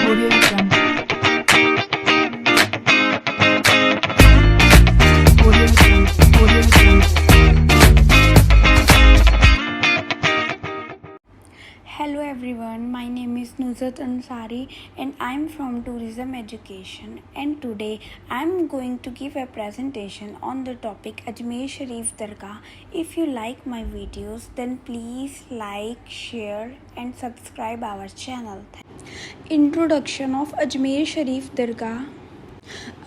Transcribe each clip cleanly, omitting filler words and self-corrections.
Audio Jungle. Audio Jungle. Audio Jungle. Hello everyone, my name is Nuzhat Ansari and I am from Tourism Education, and today I am going to give a presentation on the topic Ajmer Sharif Dargah. If you like my videos, then please like, share and subscribe our channel. Introduction of Ajmer Sharif Dargah.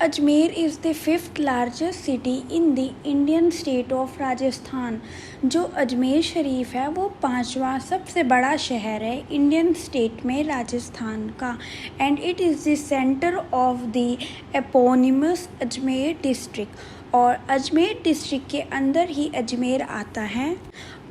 Ajmer is the fifth largest city in the Indian state of Rajasthan. जो अजमेर शरीफ है वो पांचवा सबसे बड़ा शहर है Indian state में राजस्थान का, and it is the centre of the eponymous Ajmer district, और अजमेर डिस्ट्रिक्ट के अंदर ही अजमेर आता है.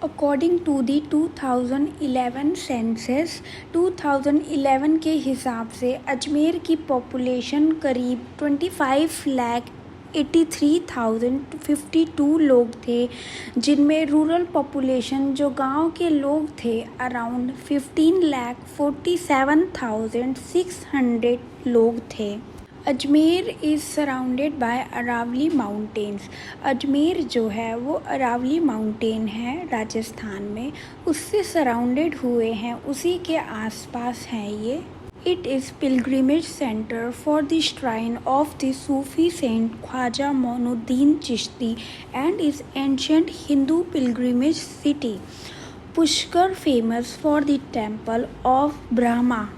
अकॉर्डिंग टू दी 2011 सेंसस, 2011 के हिसाब से अजमेर की पॉपुलेशन करीब 25,83,052 लोग थे, जिनमें रूरल पॉपुलेशन जो गांव के लोग थे अराउंड 15,47,600 लोग थे. Ajmer is surrounded by Aravalli mountains. Ajmer जो है वो अरावली माउंटेन है राजस्थान में, उससे सराउंडेड हुए हैं, उसी के आसपास है ये. It is pilgrimage center for the shrine of the Sufi saint Khwaja Moinuddin Chishti and is ancient Hindu pilgrimage city. Pushkar famous for the temple of Brahma.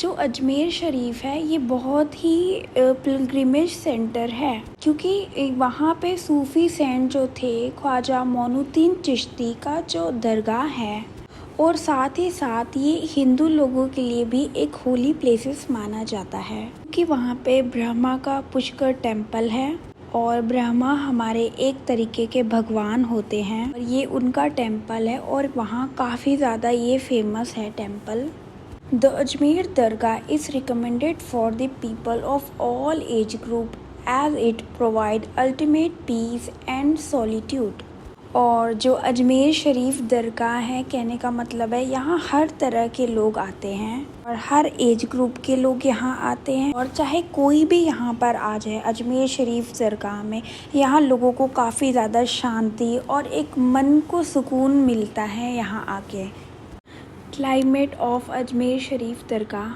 जो अजमेर शरीफ है ये बहुत ही पिलग्रिमेज सेंटर है, क्योंकि वहाँ पे सूफ़ी सेंट जो थे ख्वाजा मोइनुद्दीन चिश्ती का जो दरगाह है, और साथ ही साथ ये हिंदू लोगों के लिए भी एक होली प्लेसेस माना जाता है, कि वहाँ पे ब्रह्मा का पुष्कर टेम्पल है, और ब्रह्मा हमारे एक तरीके के भगवान होते हैं, और ये उनका टेम्पल है, और वहाँ काफ़ी ज़्यादा ये फेमस है temple. The Ajmer Dargah is recommended for the people of all age group as it provide ultimate peace and solitude. और जो अजमेर शरीफ दरगाह है, कहने का मतलब है यहाँ हर तरह के लोग आते हैं और हर एज ग्रुप के लोग यहाँ आते हैं, और चाहे कोई भी यहाँ पर आ जाए अजमेर शरीफ दरगाह में, यहाँ लोगों को काफ़ी ज़्यादा शांति और एक मन को सुकून मिलता है यहाँ आके. Climate of Ajmer Sharif Dargah.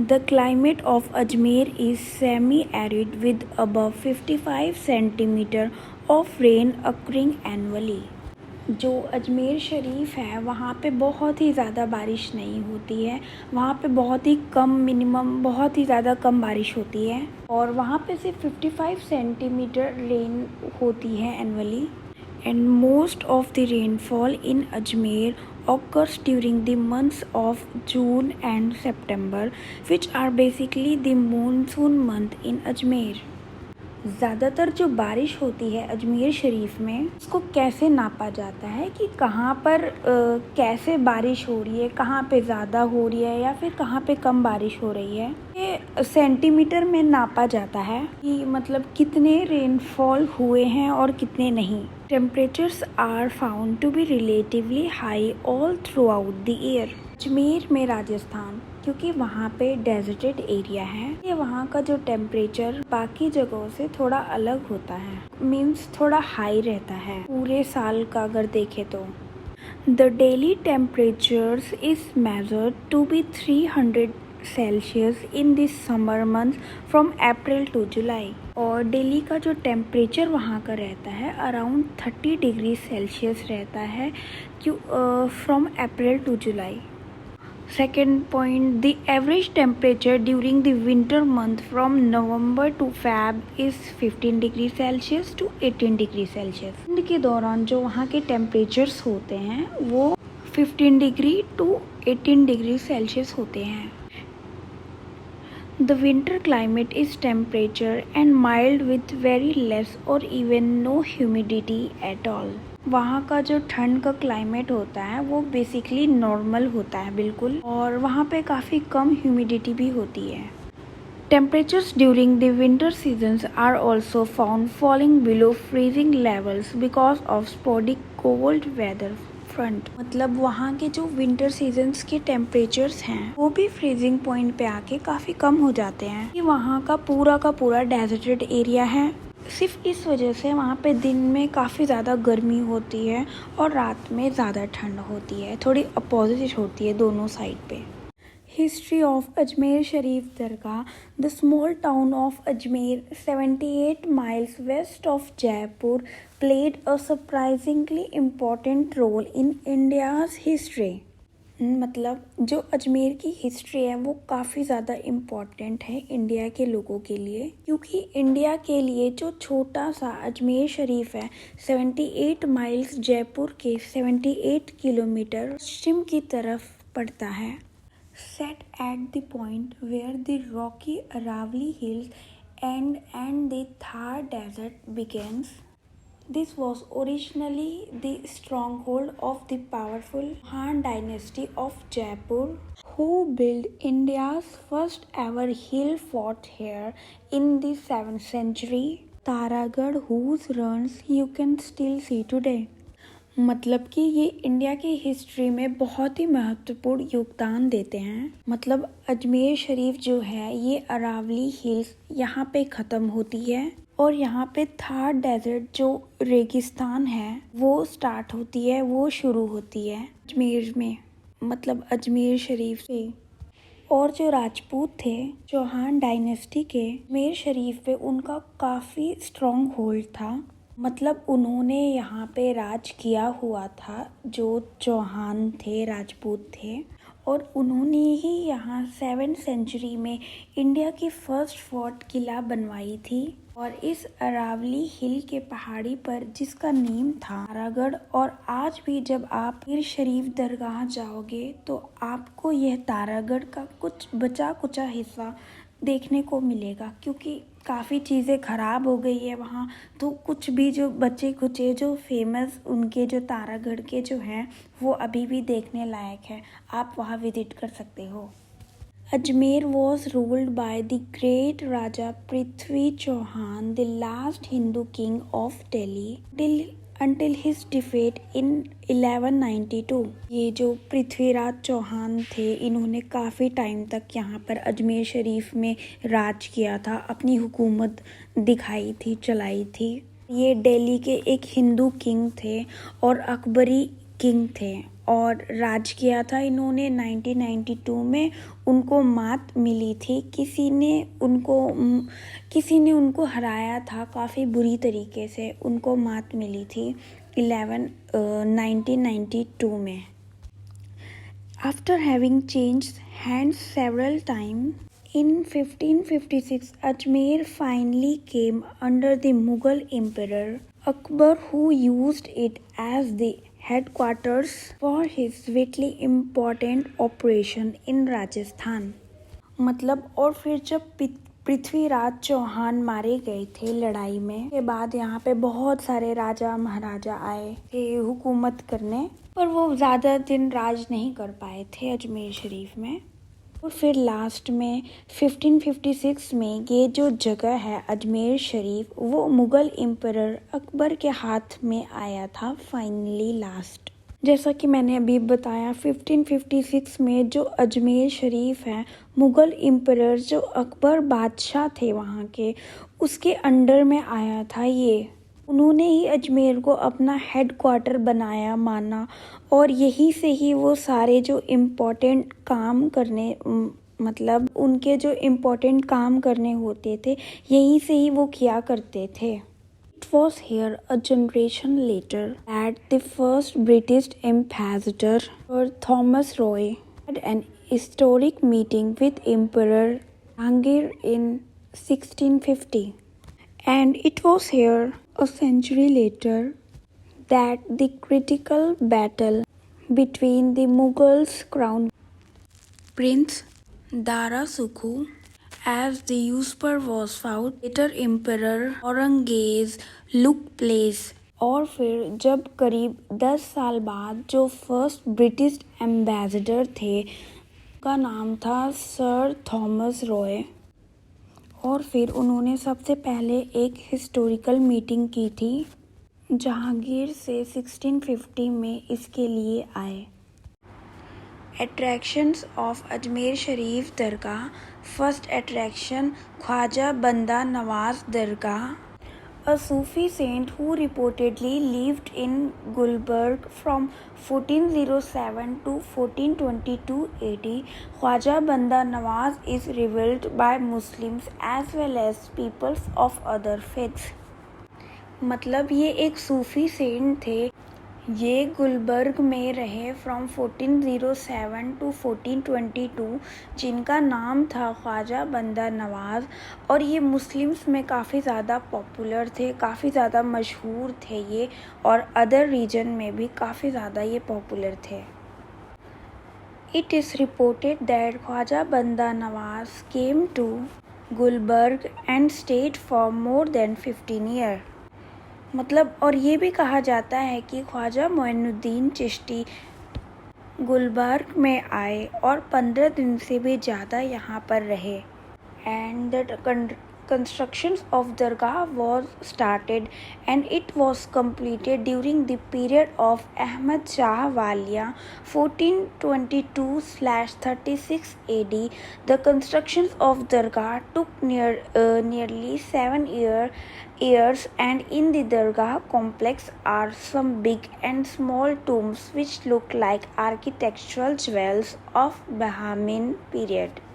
The climate of Ajmer is semi-arid with above 55 centimeter of rain occurring annually. जो अजमेर शरीफ है वहाँ पे बहुत ही ज़्यादा बारिश नहीं होती है, वहाँ पे बहुत ही कम, मिनिमम बहुत ही ज़्यादा कम बारिश होती है, और वहाँ पे सिर्फ 55 सेंटीमीटर रेन होती है annually. And most of the rainfall in Ajmer occurs during the months of June and September, which are basically the monsoon month in Ajmer. ज़्यादातर जो बारिश होती है अजमेर शरीफ में, उसको कैसे नापा जाता है कि कहाँ पर कैसे बारिश हो रही है, कहाँ पे ज़्यादा हो रही है या फिर कहाँ पे कम बारिश हो रही है, ये सेंटीमीटर में नापा जाता है कि मतलब कितने रेनफॉल हुए हैं और कितने नहीं. Temperatures are found to be relatively high all throughout the year. Ajmer में राजस्थान, क्योंकि वहाँ पे डेजर्टेड एरिया है, ये वहाँ का जो टेम्परेचर बाकी जगहों से थोड़ा अलग होता है, मीन्स थोड़ा हाई रहता है पूरे साल का अगर देखें तो. The daily temperatures is measured to be 300 Celsius in this summer month from April to July. और दिल्ली का जो टेम्परेचर वहाँ का रहता है अराउंड 30 डिग्री सेल्सियस रहता है from April to July. Second point, the average temperature during the winter month from November to Feb is 15 degree Celsius to 18 degree Celsius. ठंड के दौरान जो वहाँ के temperatures होते हैं वो 15 डिग्री to 18 डिग्री Celsius होते हैं. The winter climate is temperature and mild with very less or even no humidity at all. वहाँ का जो ठंड का क्लाइमेट होता है वो बेसिकली नॉर्मल होता है बिल्कुल, और वहाँ पे काफ़ी कम ह्यूमिडिटी भी होती है. Temperatures during the winter seasons are also found falling below freezing levels because of sporadic cold weather front, मतलब वहाँ के जो विंटर सीजन्स के टेम्परेचर्स हैं वो भी फ्रीजिंग पॉइंट पे आके काफ़ी कम हो जाते हैं। ये वहाँ का पूरा डेजर्टेड एरिया है। सिर्फ इस वजह से वहाँ पे दिन में काफ़ी ज़्यादा गर्मी होती है और रात में ज़्यादा ठंड होती है, थोड़ी अपोजिट होती है दोनों साइड पे। History of Ajmer Sharif Dargah. The small town of Ajmer 78 miles west of Jaipur played a surprisingly important role in India's history. मतलब जो अजमेर की हिस्ट्री है वो काफ़ी ज़्यादा इम्पॉर्टेंट है इंडिया के लोगों के लिए, क्योंकि इंडिया के लिए जो छोटा सा अजमेर शरीफ है 78 माइल्स जयपुर के 78 किलोमीटर पश्चिम की तरफ पड़ता है। Set at the point where the rocky Aravalli Hills end and the Thar Desert begins. This was originally the stronghold of the powerful Han dynasty of Jaipur, who built India's first ever hill fort here in the 7th century. Taragarh, whose ruins you can still see today. मतलब कि ये India की history में बहुत ही महत्वपूर्ण योगदान देते हैं। मतलब अजमेर शरीफ जो है ये अरावली हिल्स यहाँ पे ख़त्म होती है और यहाँ पे थार डेजर्ट जो रेगिस्तान है वो स्टार्ट होती है, वो शुरू होती है अजमेर में, मतलब अजमेर शरीफ से। और जो राजपूत थे चौहान डायनेस्टी के, अजमेर शरीफ पे उनका काफ़ी स्ट्रॉन्ग होल्ड था। मतलब उन्होंने यहाँ पे राज किया हुआ था, जो चौहान थे, राजपूत थे, और उन्होंने ही यहाँ 7th सेंचुरी में इंडिया की फर्स्ट फोर्ट किला बनवाई थी। और इस अरावली हिल के पहाड़ी पर जिसका नेम था तारागढ़, और आज भी जब आप पीर शरीफ दरगाह जाओगे तो आपको यह तारागढ़ का कुछ बचा कुचा हिस्सा देखने को मिलेगा, क्योंकि काफ़ी चीज़ें ख़राब हो गई है वहाँ, तो कुछ भी जो बचे कुचे जो फेमस उनके जो तारागढ़ के जो हैं वो अभी भी देखने लायक है, आप वहाँ विजिट कर सकते हो। Ajmer was ruled by the great Raja Prithvi Chauhan, the last Hindu king of Delhi, until his defeat in 1192। ये जो पृथ्वीराज चौहान थे इन्होंने काफ़ी टाइम तक यहाँ पर अजमेर शरीफ में राज किया था, अपनी हुकूमत दिखाई थी, चलाई थी। ये दिल्ली के एक हिंदू किंग थे और अकबरी किंग थे और राज किया था इन्होंने। 1992 में उनको मात मिली थी, किसी ने उनको हराया था काफ़ी बुरी तरीके से, उनको मात मिली थी 1992 में। After having changed hands several times, in 1556 Ajmer finally came under the Mughal Emperor Akbar, who used it as the headquarters for his vitally important operation in Rajasthan। मतलब और फिर जब पृथ्वीराज चौहान मारे गए थे लड़ाई में के बाद यहाँ पे बहुत सारे राजा महाराजा आए थे हुकूमत करने, पर वो ज़्यादा दिन राज नहीं कर पाए थे अजमेर शरीफ में। और फिर लास्ट में 1556 में ये जो जगह है अजमेर शरीफ वो मुग़ल एम्परर अकबर के हाथ में आया था फाइनली लास्ट। जैसा कि मैंने अभी बताया 1556 में जो अजमेर शरीफ है मुग़ल एम्परर जो अकबर बादशाह थे वहाँ के, उसके अंडर में आया था ये। उन्होंने ही अजमेर को अपना हेडक्वार्टर बनाया माना और यहीं से ही वो सारे जो इम्पोर्टेंट काम करने मतलब उनके जो इम्पोर्टेंट काम करने होते थे यहीं से ही वो किया करते थे। It was here a generation later that the first British ambassador Sir Thomas Roy had an historic meeting with Emperor Jahangir in 1650, and it was here a century later that the critical battle between the Mughals crown Prince Dara Sukhu as the usurper was fought, later Emperor Aurangzeb took place। और फिर जब करीब 10 साल बाद जो first British ambassador थे उनका नाम था सर थॉमस रॉय, और फिर उन्होंने सबसे पहले एक हिस्टोरिकल मीटिंग की थी जहांगीर से 1650 में इसके लिए आए। Attractions of Ajmer Sharif Dargah. First attraction, Khwaja Banda Nawaz Dargah, a Sufi saint who reportedly lived in Gulbarg from 1407 to 1422 AD. Khwaja Banda Nawaz is revered by Muslims as well as peoples of other faiths. मतलब ये एक Sufi saint थे। ये गुलबर्ग में रहे from 1407 to 1422, जिनका नाम था ख्वाजा बंदा नवाज़, और ये मुस्लिम्स में काफ़ी ज़्यादा पॉपुलर थे, काफ़ी ज़्यादा मशहूर थे ये, और अदर रीजन में भी काफ़ी ज़्यादा ये पॉपुलर थे। It is reported that Khwaja Banda Nawaz came to Gulbarga and stayed for more than 15 year. मतलब और ये भी कहा जाता है कि ख्वाजा मोइनुद्दीन चिश्ती गुलबर्ग में आए और 15 दिन से भी ज़्यादा यहाँ पर रहे। And the construction of Dargah was started and it was completed during the period of Ahmad Shah Walia 1422/36 AD. The construction of Dargah took nearly 7 years, and in the Dargah complex are some big and small tombs which look like architectural jewels of Bahamian period.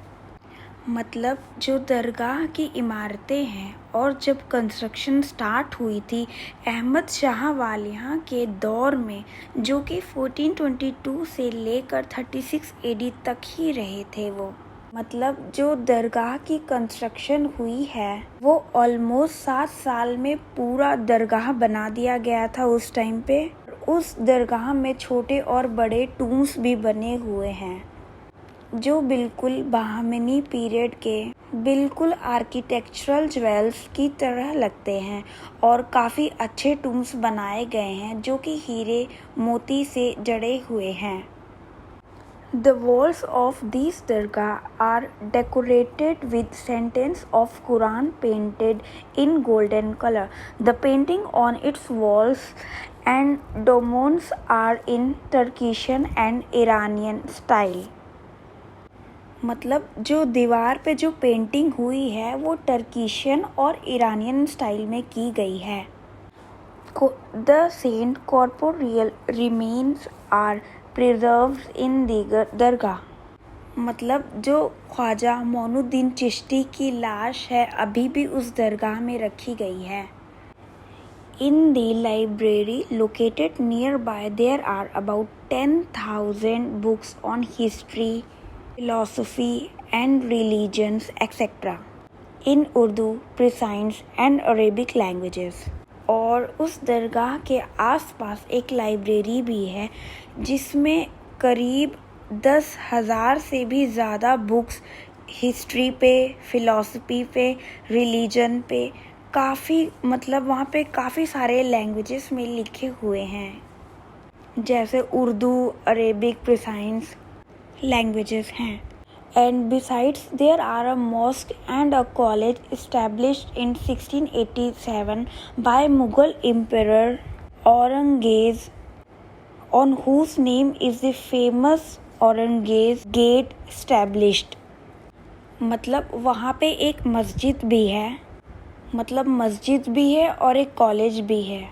मतलब जो दरगाह की इमारतें हैं और जब construction start हुई थी अहमद शाह वालिया के दौर में, जो कि 1422 से लेकर 36 AD तक ही रहे थे वो। मतलब जो दरगाह की कंस्ट्रक्शन हुई है वो ऑलमोस्ट 7 साल में पूरा दरगाह बना दिया गया था उस टाइम पे। उस दरगाह में छोटे और बड़े टूम्स भी बने हुए हैं जो बिल्कुल बहामनी पीरियड के बिल्कुल आर्किटेक्चरल ज्वेल्स की तरह लगते हैं, और काफ़ी अच्छे टूम्स बनाए गए हैं जो कि हीरे मोती से जड़े हुए हैं। The walls of these dargah are decorated with sentences of Quran painted in golden color. The painting on its walls and domes are in Turkish and Iranian style. मतलब जो दीवार पे जो पेंटिंग हुई है वो टर्किशियन और ईरानियन स्टाइल में की गई है। The saint corporeal remains are preserved in the दरगाह। मतलब जो ख्वाजा मोइनुद्दीन चिश्ती की लाश है अभी भी उस दरगाह में रखी गई है। In the library located nearby there are about 10,000 books on history, philosophy and religions etc. in Urdu, Persian and Arabic languages. और उस दरगाह के आसपास एक लाइब्रेरी भी है जिसमें करीब 10,000 से भी ज़्यादा बुक्स हिस्ट्री पे, फिलॉसफी पे, रिलीजन पे काफ़ी, मतलब वहाँ पे काफ़ी सारे लैंग्वेजेस में लिखे हुए हैं, जैसे उर्दू, अरेबिक, पर्शियन languages हैं। And besides there are a mosque and a college established in 1687 by Mughal Emperor Aurangzeb, on whose name is the famous Aurangzeb Gate established. मतलब वहाँ पे एक मस्जिद भी है, मतलब मस्जिद भी है और एक कॉलेज भी है,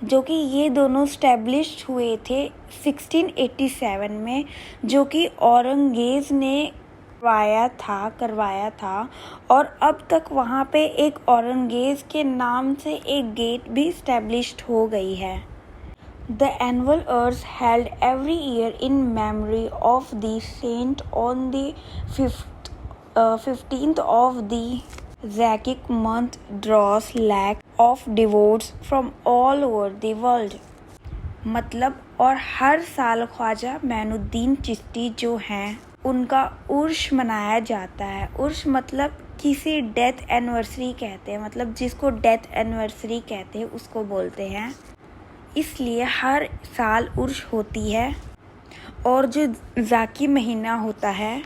जो कि ये दोनों स्टैब्लिश हुए थे 1687 में, जो कि औरंगज़ेब ने करवाया था और अब तक वहाँ पे एक औरंगज़ेब के नाम से एक गेट भी स्टैब्लिश्ड हो गई है। The annual Urs held every year in memory of the saint on the 15th of the Zakic month draws lakhs of devotees from all over the world. मतलब और हर साल ख्वाजा मोइनुद्दीन चिश्ती जो हैं उनका उर्स मनाया जाता है। उर्स मतलब किसी डेथ एनिवर्सरी कहते हैं, मतलब जिसको डेथ एनिवर्सरी कहते हैं उसको बोलते हैं, इसलिए हर साल उर्स होती है। और जो ज़ाकी महीना होता है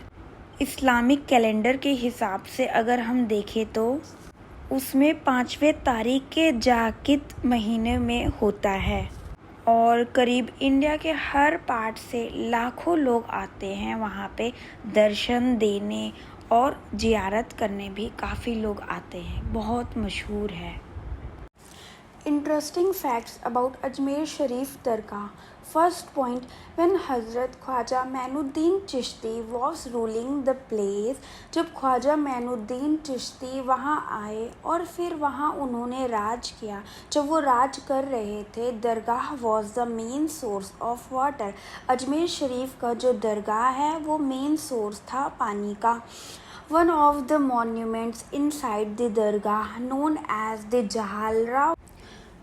इस्लामिक कैलेंडर के हिसाब से अगर हम देखें तो उसमें 5वें तारीख के जाकित महीने में होता है और करीब इंडिया के हर पार्ट से लाखों लोग आते हैं वहाँ पे दर्शन देने और जियारत करने भी काफ़ी लोग आते हैं। बहुत मशहूर है। Interesting facts about Ajmer Sharif Dargah. First point, when Hazrat Khwaja Mainuddin Chishti was ruling the place, जब ख्वाजा मैनुद्दीन चिश्ती वहाँ आए और फिर वहाँ उन्होंने राज किया, जब वो राज कर रहे थे, dargah was the main source of water. Ajmer Sharif का जो दरगाह है वो मेन सोर्स था पानी का। One of the monuments inside the dargah known as the Jahalra.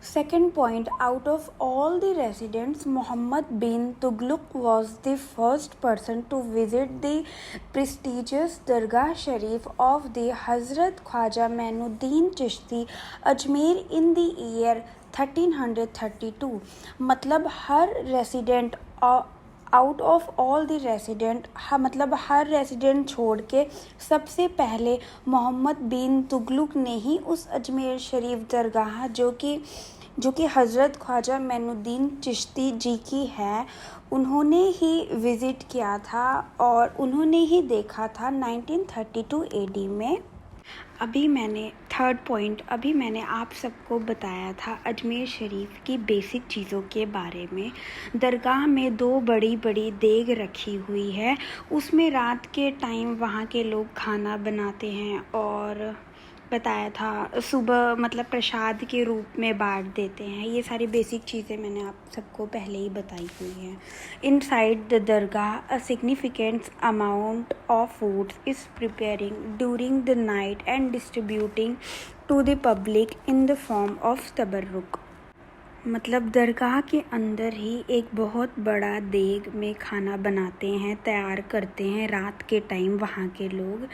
Second point, out of all the residents, Muhammad bin Tughlaq was the first person to visit the prestigious Dargah Sharif of the Hazrat Khwaja Mainuddin Chishti, Ajmer in the year 1332. मतलब हर resident out of all the resident मतलब हर resident छोड़ के सबसे पहले मोहम्मद बिन तुगलक ने ही उस अजमेर शरीफ दरगाह जो कि हज़रत ख्वाजा मैनुद्दीन चिश्ती जी की है, उन्होंने ही विज़िट किया था और उन्होंने ही देखा था 1932 एडी में। अभी मैंने आप सबको बताया था अजमेर शरीफ की बेसिक चीज़ों के बारे में। दरगाह में 2 बड़ी बड़ी देग रखी हुई है, उसमें रात के टाइम वहाँ के लोग खाना बनाते हैं और बताया था सुबह मतलब प्रसाद के रूप में बांट देते हैं। ये सारी बेसिक चीज़ें मैंने आप सबको पहले ही बताई हुई हैं। Inside the dargah a significant amount of foods is preparing during the night and distributing to the public in the form of tabarruk. मतलब दरगाह के अंदर ही एक बहुत बड़ा देग में खाना बनाते हैं, तैयार करते हैं रात के टाइम वहाँ के लोग,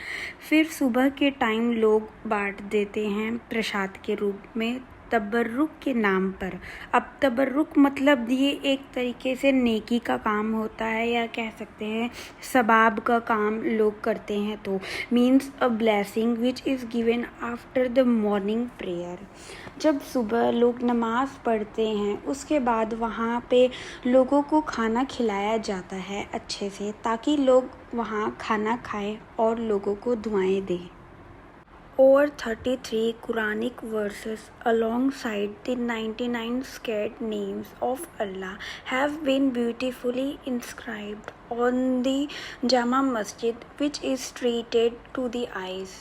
फिर सुबह के टाइम लोग बांट देते हैं प्रसाद के रूप में तबर्रुक के नाम पर। अब तबर्रुक मतलब ये एक तरीके से नेकी का काम होता है या कह सकते हैं सबाब का काम लोग करते हैं, तो means a blessing which is given after the morning prayer. जब सुबह लोग नमाज़ पढ़ते हैं उसके बाद वहाँ पे लोगों को खाना खिलाया जाता है अच्छे से, ताकि लोग वहाँ खाना खाएं और लोगों को दुआएं दें। Over 33 Quranic verses alongside the 99 sacred names of Allah have been beautifully inscribed on the Jama Masjid, which is treated to the eyes.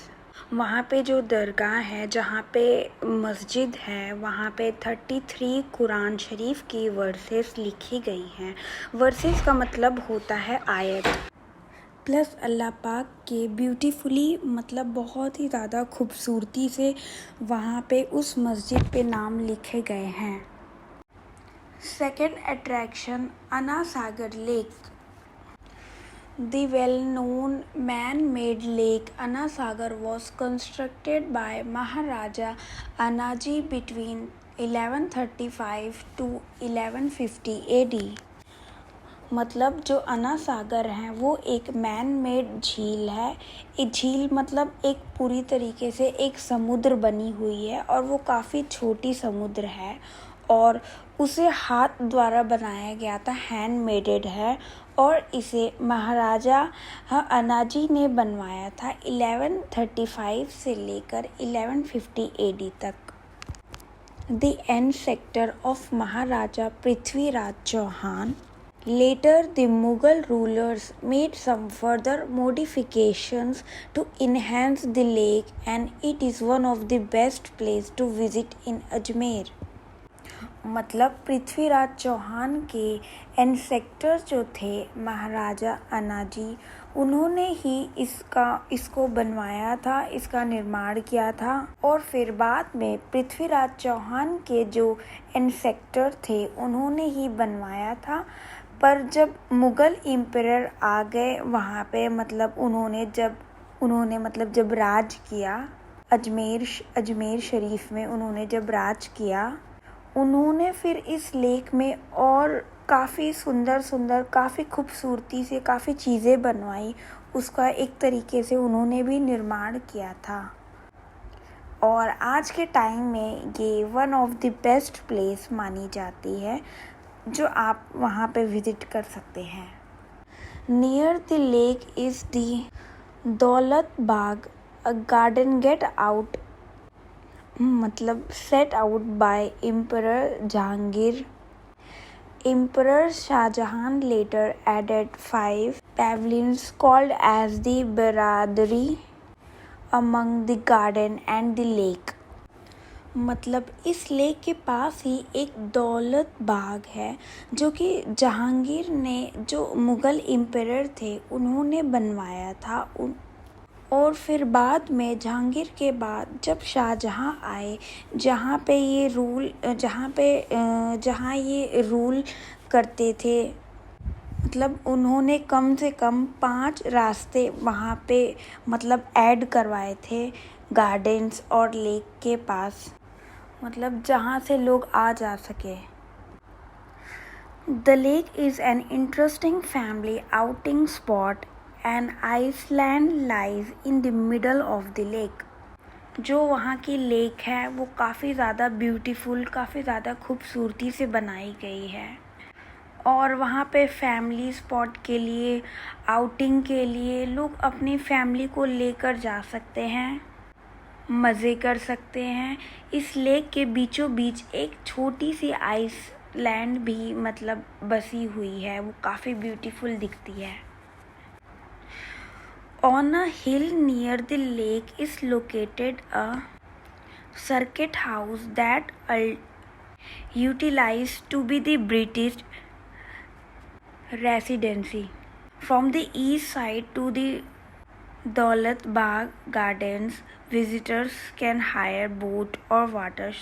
वहाँ पे जो दरगाह है जहाँ पे मस्जिद है वहाँ पे 33 कुरान शरीफ की वर्सेस लिखी गई हैं। वर्सेस का मतलब होता है आयत, प्लस अल्लाह पाक के ब्यूटीफुली मतलब बहुत ही ज़्यादा खूबसूरती से वहाँ पे उस मस्जिद पे नाम लिखे गए हैं। Second attraction Anna Sagar lake. The well-known man-made lake Anna Sagar was constructed by Maharaja Annaji between 1135 to 1150 AD. मतलब जो अन्ना सागर है वो एक मैन मेड झील है। एक झील मतलब एक पूरी तरीके से एक समुद्र बनी हुई है और वो काफ़ी छोटी समुद्र है और उसे हाथ द्वारा बनाया गया था, हैंड मेडेड है और इसे महाराजा अन्नाजी ने बनवाया था 1135 से लेकर 1150 AD तक। The end sector of Maharaja Prithviraj Chauhan. Later, the Mughal rulers made some further modifications to enhance the lake, and it is one of the best places to visit in Ajmer. मतलब पृथ्वीराज चौहान के एंसेक्टर जो थे महाराजा अन्नाजी, उन्होंने ही इसको बनवाया था, इसका निर्माण किया था और फिर बाद में पृथ्वीराज चौहान के जो एंसेक्टर थे उन्होंने ही बनवाया था। पर जब मुग़ल एम्परर आ गए वहाँ पे मतलब उन्होंने जब राज किया अजमेर शरीफ में उन्होंने जब राज किया, उन्होंने फिर इस लेक में और काफ़ी सुंदर काफ़ी खूबसूरती से काफ़ी चीज़ें बनवाई, उसका एक तरीके से उन्होंने भी निर्माण किया था। और आज के टाइम में ये one of the best place मानी जाती है जो आप वहाँ पे विज़िट कर सकते हैं। Near the lake is the Daulat Bagh, a garden get out मतलब set out by emperor Jahangir. Emperor Shah Jahan later added 5 pavilions called as the Biradari among the garden and the lake। मतलब इस लेक के पास ही एक दौलत बाग है जो कि जहांगीर ने, जो मुग़ल एम्परर थे, उन्होंने बनवाया था। और फिर बाद में जहांगीर के बाद जब शाहजहां आए, जहाँ ये रूल करते थे, मतलब उन्होंने कम से कम 5 रास्ते वहाँ पे मतलब ऐड करवाए थे गार्डन्स और लेक के पास, मतलब जहाँ से लोग आ जा सके। The lake is an interesting family outing spot. An island lies in the middle of the lake। जो वहाँ की लेक है वो काफ़ी ज़्यादा ब्यूटीफुल, काफ़ी ज़्यादा खूबसूरती से बनाई गई है और वहाँ पे फैमिली स्पॉट के लिए, आउटिंग के लिए लोग अपनी फैमिली को लेकर जा सकते हैं, मज़े कर सकते हैं। इस लेक के बीचों बीच एक छोटी सी आइसलैंड भी मतलब बसी हुई है, वो काफ़ी ब्यूटीफुल दिखती है। On a hill near the lake is located a circuit house that utilized to be the British residency. From the east side to the Daulat Bagh Gardens, visitors can hire boat or water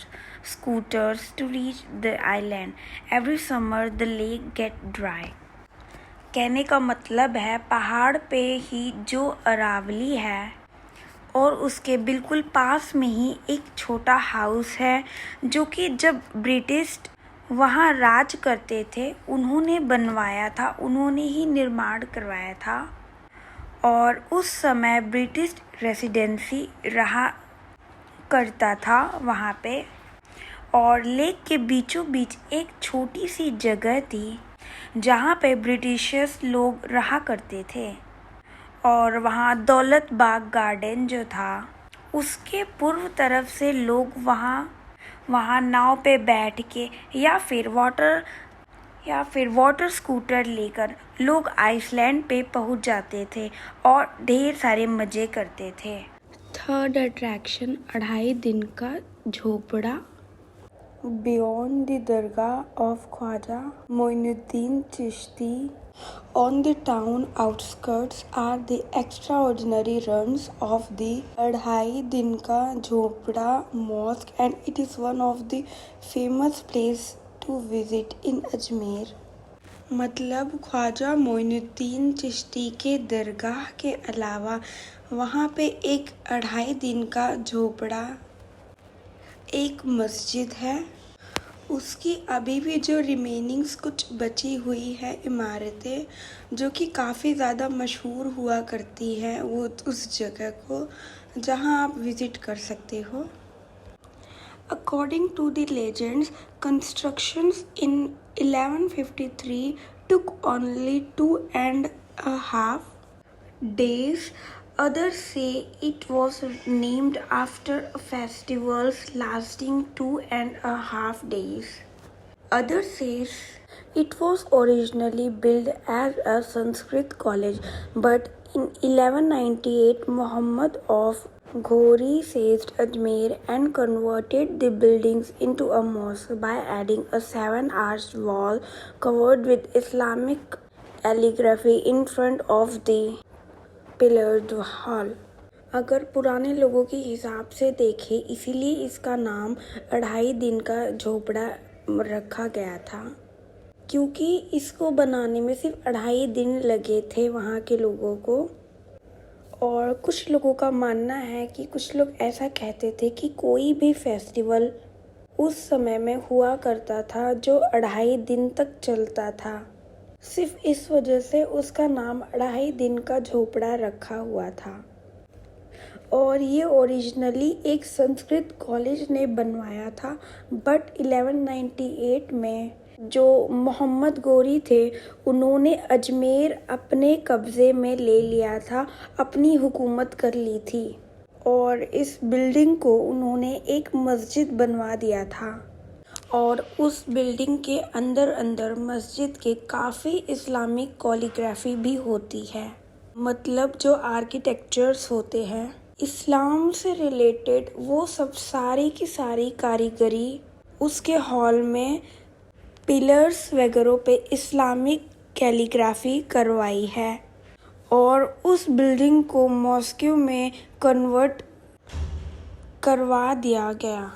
scooters to reach the island. Every summer the lake gets dry। कहने का मतलब है पहाड़ पे ही जो अरावली है और उसके बिल्कुल पास में ही एक छोटा हाउस है जो कि जब ब्रिटिश वहाँ राज करते थे उन्होंने बनवाया था, उन्होंने ही निर्माण करवाया था और उस समय ब्रिटिश रेसिडेंसी रहा करता था वहाँ पे। और लेक के बीचों बीच एक छोटी सी जगह थी जहाँ पे ब्रिटिशर्स लोग रहा करते थे और वहाँ दौलत बाग गार्डन जो था उसके पूर्व तरफ से लोग वहाँ नाव पे बैठ के या फिर वाटर स्कूटर लेकर लोग आइसलैंड पे पहुँच जाते थे और ढेर सारे मज़े करते थे। थर्ड अट्रैक्शन 2.5 दिन का झोपड़ा। Beyond the Dargah of Khwaja Moinuddin Chishti, on the town outskirts are the extraordinary ruins of the Adhai Din Ka Jhopda Mosque, and it is one of the famous places to visit in Ajmer। मतलब ख्वाजा मोइनुद्दीन चिश्ती के दरगाह के अलावा वहाँ पे एक 2.5 दिन का झोपड़ा, एक मस्जिद है, उसकी अभी भी जो रिमेनिंग्स कुछ बची हुई है इमारतें जो कि काफ़ी ज़्यादा मशहूर हुआ करती हैं, वो उस जगह को जहां आप विज़िट कर सकते हो। According to the legends, constructions in 1153 took only 2.5 days। Others say it was named after festivals lasting 2.5 days। Others says it was originally built as a Sanskrit college, but in 1198 Muhammad of Ghori seized Ajmer and converted the buildings into a mosque by adding a 7-arched wall covered with Islamic calligraphy in front of the pillared hall. अगर पुराने लोगों के हिसाब से देखें, इसीलिए इसका नाम 2.5 दिन का झोपड़ा रखा गया था, क्योंकि इसको बनाने में सिर्फ 2.5 दिन लगे थे वहाँ के लोगों को। और कुछ लोगों का मानना है कि कुछ लोग ऐसा कहते थे कि कोई भी फेस्टिवल उस समय में हुआ करता था जो 2.5 दिन तक चलता था, सिर्फ इस वजह से उसका नाम 2.5 दिन का झोपड़ा रखा हुआ था। और ये ओरिजिनली एक संस्कृत कॉलेज ने बनवाया था, बट 1198 में जो मोहम्मद गोरी थे उन्होंने अजमेर अपने कब्ज़े में ले लिया था, अपनी हुकूमत कर ली थी और इस बिल्डिंग को उन्होंने एक मस्जिद बनवा दिया था। और उस बिल्डिंग के अंदर अंदर मस्जिद के काफ़ी इस्लामिक कॉलीग्राफी भी होती है, मतलब जो आर्किटेक्चर्स होते हैं इस्लाम से रिलेटेड वो सब सारी की सारी कारीगरी उसके हॉल में पिलर्स वगैरह पे इस्लामिक कैलीग्राफी करवाई है और उस बिल्डिंग को मॉस्क्यू में कन्वर्ट करवा दिया गया।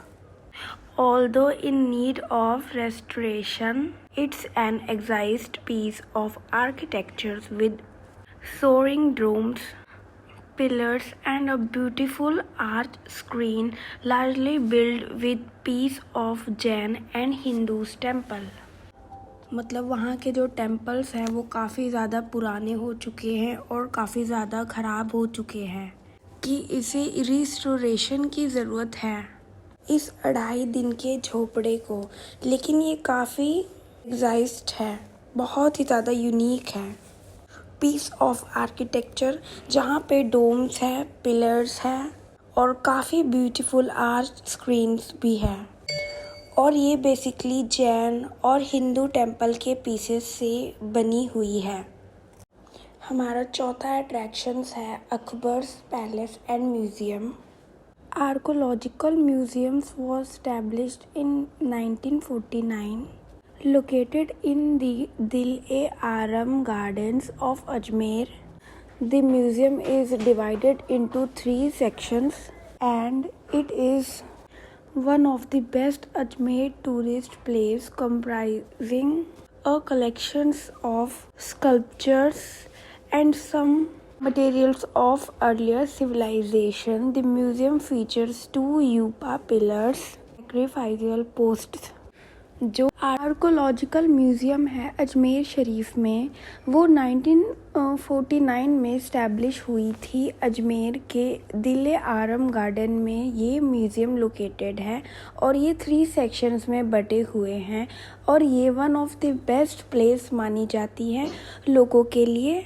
Although in need of restoration, it's an excised piece of architecture with soaring domes, pillars and a beautiful arch screen, largely built with piece of Jain and Hindus temple. मतलब वहाँ के जो temples हैं वो काफ़ी ज़्यादा पुराने हो चुके हैं और काफ़ी ज़्यादा ख़राब हो चुके हैं कि इसे रिस्टोरेशन की ज़रूरत है इस 2.5 दिन के झोपड़े को। लेकिन ये काफ़ी एक्साइज्ड है, बहुत ही ज़्यादा यूनिक है पीस ऑफ आर्किटेक्चर, जहाँ पे डोम्स है, पिलर्स है और काफ़ी ब्यूटीफुल आर्च स्क्रीन्स भी है। और ये बेसिकली जैन और हिंदू टेम्पल के पीसेस से बनी हुई है। हमारा चौथा अट्रैक्शंस है Akbar's palace and museum. Archaeological Museums was established in 1949, located in the Dil-e-Aram Gardens of Ajmer. The museum is divided into 3 sections and it is one of the best Ajmer tourist place, comprising a collections of sculptures and some materials of earlier civilization. The museum features 2 Yupa pillars, sacrificial posts. जो archaeological museum है अजमेर शरीफ में वो 1949 में establish हुई थी। अजमेर के दिल आरम garden में ये म्यूज़ियम लोकेटेड है और ये 3 सेक्शंस में बटे हुए हैं और ये one of the best place मानी जाती है लोगों के लिए।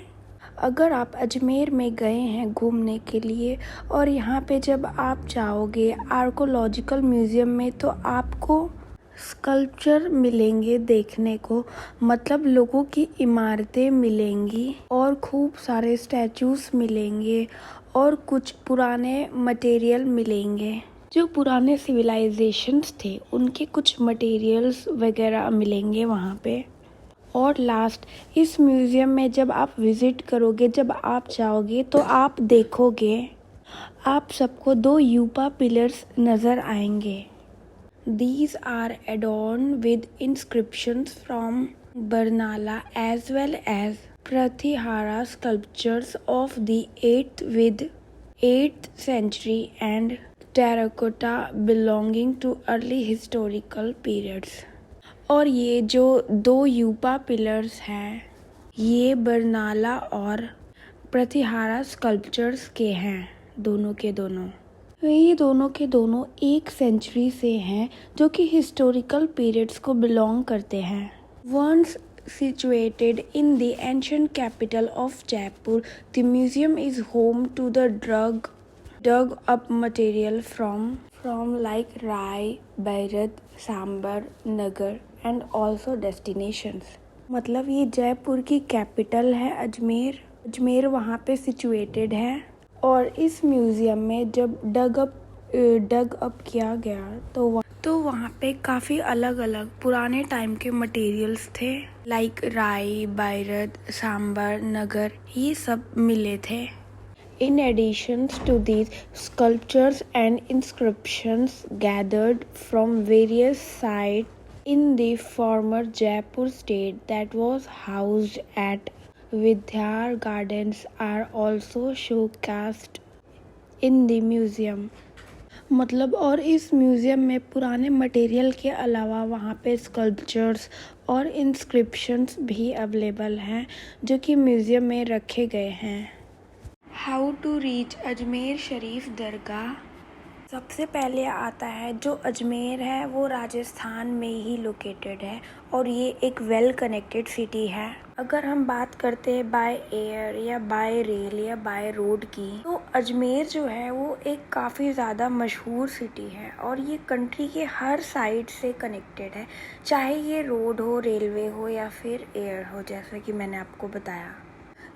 अगर आप अजमेर में गए हैं घूमने के लिए और यहाँ पे जब आप जाओगे आर्कोलॉजिकल म्यूज़ियम में तो आपको स्कल्पचर मिलेंगे देखने को, मतलब लोगों की इमारतें मिलेंगी और खूब सारे स्टैचूज़ मिलेंगे और कुछ पुराने मटेरियल मिलेंगे। जो पुराने सिविलाइजेशंस थे उनके कुछ मटेरियल्स वगैरह मिलेंगे वहाँ पे। और लास्ट, इस म्यूज़ियम में जब आप विज़िट करोगे, जब आप जाओगे तो आप देखोगे आप सबको 2 यूपा पिलर्स नज़र आएंगे। These are adorned with inscriptions from Barnala as well as Prathihara sculptures of the 8th century and terracotta belonging to early historical periods. और ये जो 2 यूपा पिलर्स हैं ये बरनाला और प्रतिहारा स्कल्पचर्स के हैं, दोनों के दोनों। ये दोनों के दोनों 1 सेंचुरी से हैं जो कि हिस्टोरिकल पीरियड्स को बिलोंग करते हैं। Once situated in the ancient capital of Jaipur, the museum is home to the dug up material from like Rai, Bairat, Sambar, Nagar and also destinations. मतलब ये जयपुर की कैपिटल है अजमेर वहाँ पे सिचुएटेड है और इस म्यूज़ियम में जब डग अप किया गया तो वहाँ पे काफ़ी अलग अलग पुराने टाइम के मटेरियल्स थे, लाइक राई, बैरत, सांबर, नगर, ये सब मिले थे। In addition to these sculptures and inscriptions gathered from various sites in the former Jaipur state that was housed at Vidyar Gardens are also showcased in the museum. मतलब और इस म्यूज़ियम में पुराने मटेरियल के अलावा वहाँ पे स्कल्पचर्स और इंस्क्रिप्शंस भी अवेलेबल हैं जो कि म्यूज़ियम में रखे गए हैं। How to reach Ajmer Sharif दरगाह। सबसे पहले आता है जो अजमेर है वो राजस्थान में ही लोकेटेड है और ये एक वेल कनेक्टेड सिटी है। अगर हम बात करते हैं बाय एयर या बाय रेल या बाय रोड की, तो अजमेर जो है वो एक काफ़ी ज़्यादा मशहूर सिटी है और ये कंट्री के हर साइड से कनेक्टेड है, चाहे ये रोड हो, रेलवे हो या फिर एयर हो, जैसा कि मैंने आपको बताया।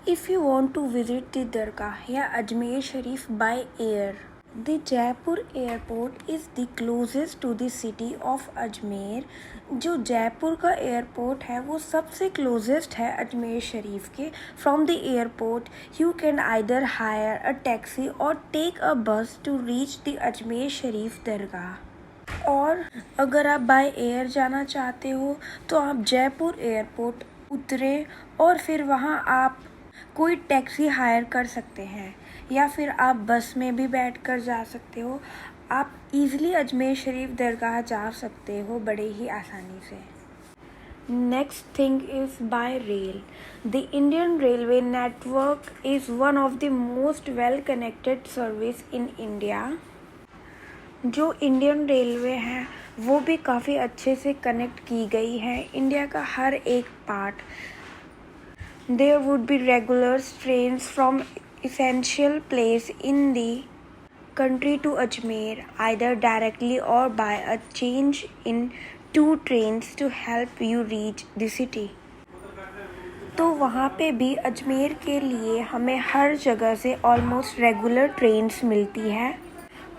If you want to visit the dargah या Ajmer Sharif by air, The Jaipur airport is the closest to the city of Ajmer. जो जयपुर का एयरपोर्ट है वो सबसे क्लोजेस्ट है अजमेर शरीफ के। From the airport you can either higher a taxi और टेक अ बस to reach the Ajmer Sharif दरगाह। और अगर आप बाय एयर जाना चाहते हो तो आप जयपुर एयरपोर्ट उतरे और फिर वहाँ आप कोई टैक्सी हायर कर सकते हैं या फिर आप बस में भी बैठकर जा सकते हो। आप इजीली अजमेर शरीफ दरगाह जा सकते हो बड़े ही आसानी से। Next thing is bye rail. The Indian railway network is one of the most well connected service in India. जो इंडियन रेलवे है वो भी काफ़ी अच्छे से कनेक्ट की गई है इंडिया का हर एक part. There would be regular trains from essential place in the country to Ajmer, either directly or by a change in two trains to help you reach the city. तो वहाँ पे भी अजमेर के लिए हमें हर जगह से ऑलमोस्ट रेगुलर ट्रेन्स मिलती है।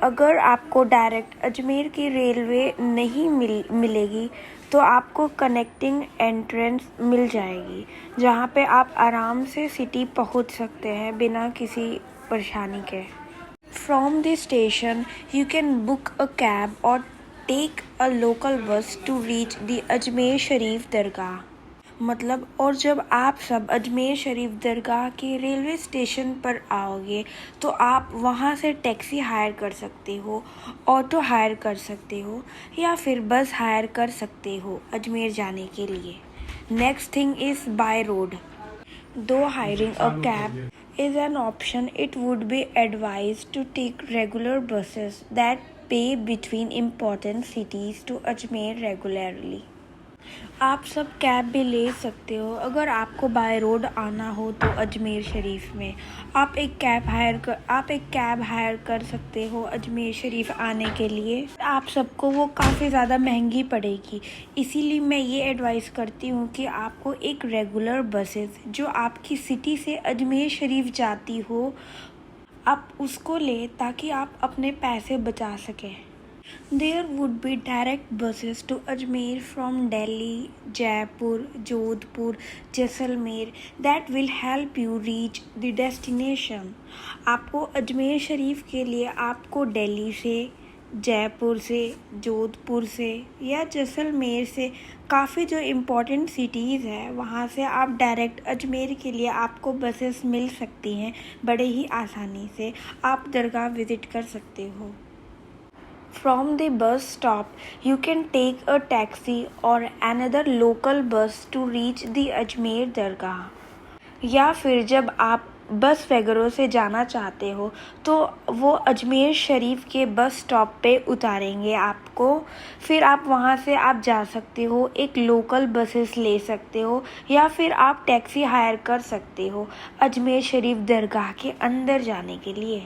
अगर आपको डायरेक्ट अजमेर की रेलवे नहीं मिलेगी तो आपको कनेक्टिंग एंट्रेंस मिल जाएगी, जहाँ पे आप आराम से सिटी पहुँच सकते हैं बिना किसी परेशानी के। From the station you can book a cab और take a local bus to reach the Ajmer Sharif dargah. मतलब और जब आप सब अजमेर शरीफ दरगाह के रेलवे स्टेशन पर आओगे तो आप वहाँ से टैक्सी हायर कर सकते हो, ऑटो हायर कर सकते हो या फिर बस हायर कर सकते हो अजमेर जाने के लिए। Next thing is by road. दो hiring a cab is an option, it would be advised to take regular buses that pay between important cities to Ajmer regularly. आप सब कैब भी ले सकते हो अगर आपको बाय रोड आना हो तो अजमेर शरीफ में। आप एक कैब हायर कर सकते हो अजमेर शरीफ आने के लिए। आप सबको वो काफ़ी ज़्यादा महंगी पड़ेगी, इसीलिए मैं ये एडवाइस करती हूँ कि आपको एक रेगुलर बसेस जो आपकी सिटी से अजमेर शरीफ जाती हो आप उसको ले, ताकि आप अपने पैसे बचा सकें। There would be direct buses to Ajmer from Delhi, Jaipur, Jodhpur, Jaisalmer that will help you reach the destination. आपको अजमेर शरीफ के लिए आपको दिल्ली से, जयपुर से, जोधपुर से या जैसलमेर से काफ़ी जो इम्पोर्टेंट सिटीज़ है वहाँ से आप डायरेक्ट अजमेर के लिए आपको बसेस मिल सकती हैं बड़े ही आसानी से। आप दरगाह विज़िट कर सकते हो। From the bus stop, you can take a taxi or another local bus to reach the Ajmer दरगाह। या फिर जब आप बस वगैरह से जाना चाहते हो तो वो अजमेर शरीफ के बस स्टॉप पे उतारेंगे आपको, फिर आप वहाँ से आप जा सकते हो, एक लोकल बसेस ले सकते हो या फिर आप टैक्सी हायर कर सकते हो अजमेर शरीफ दरगाह के अंदर जाने के लिए।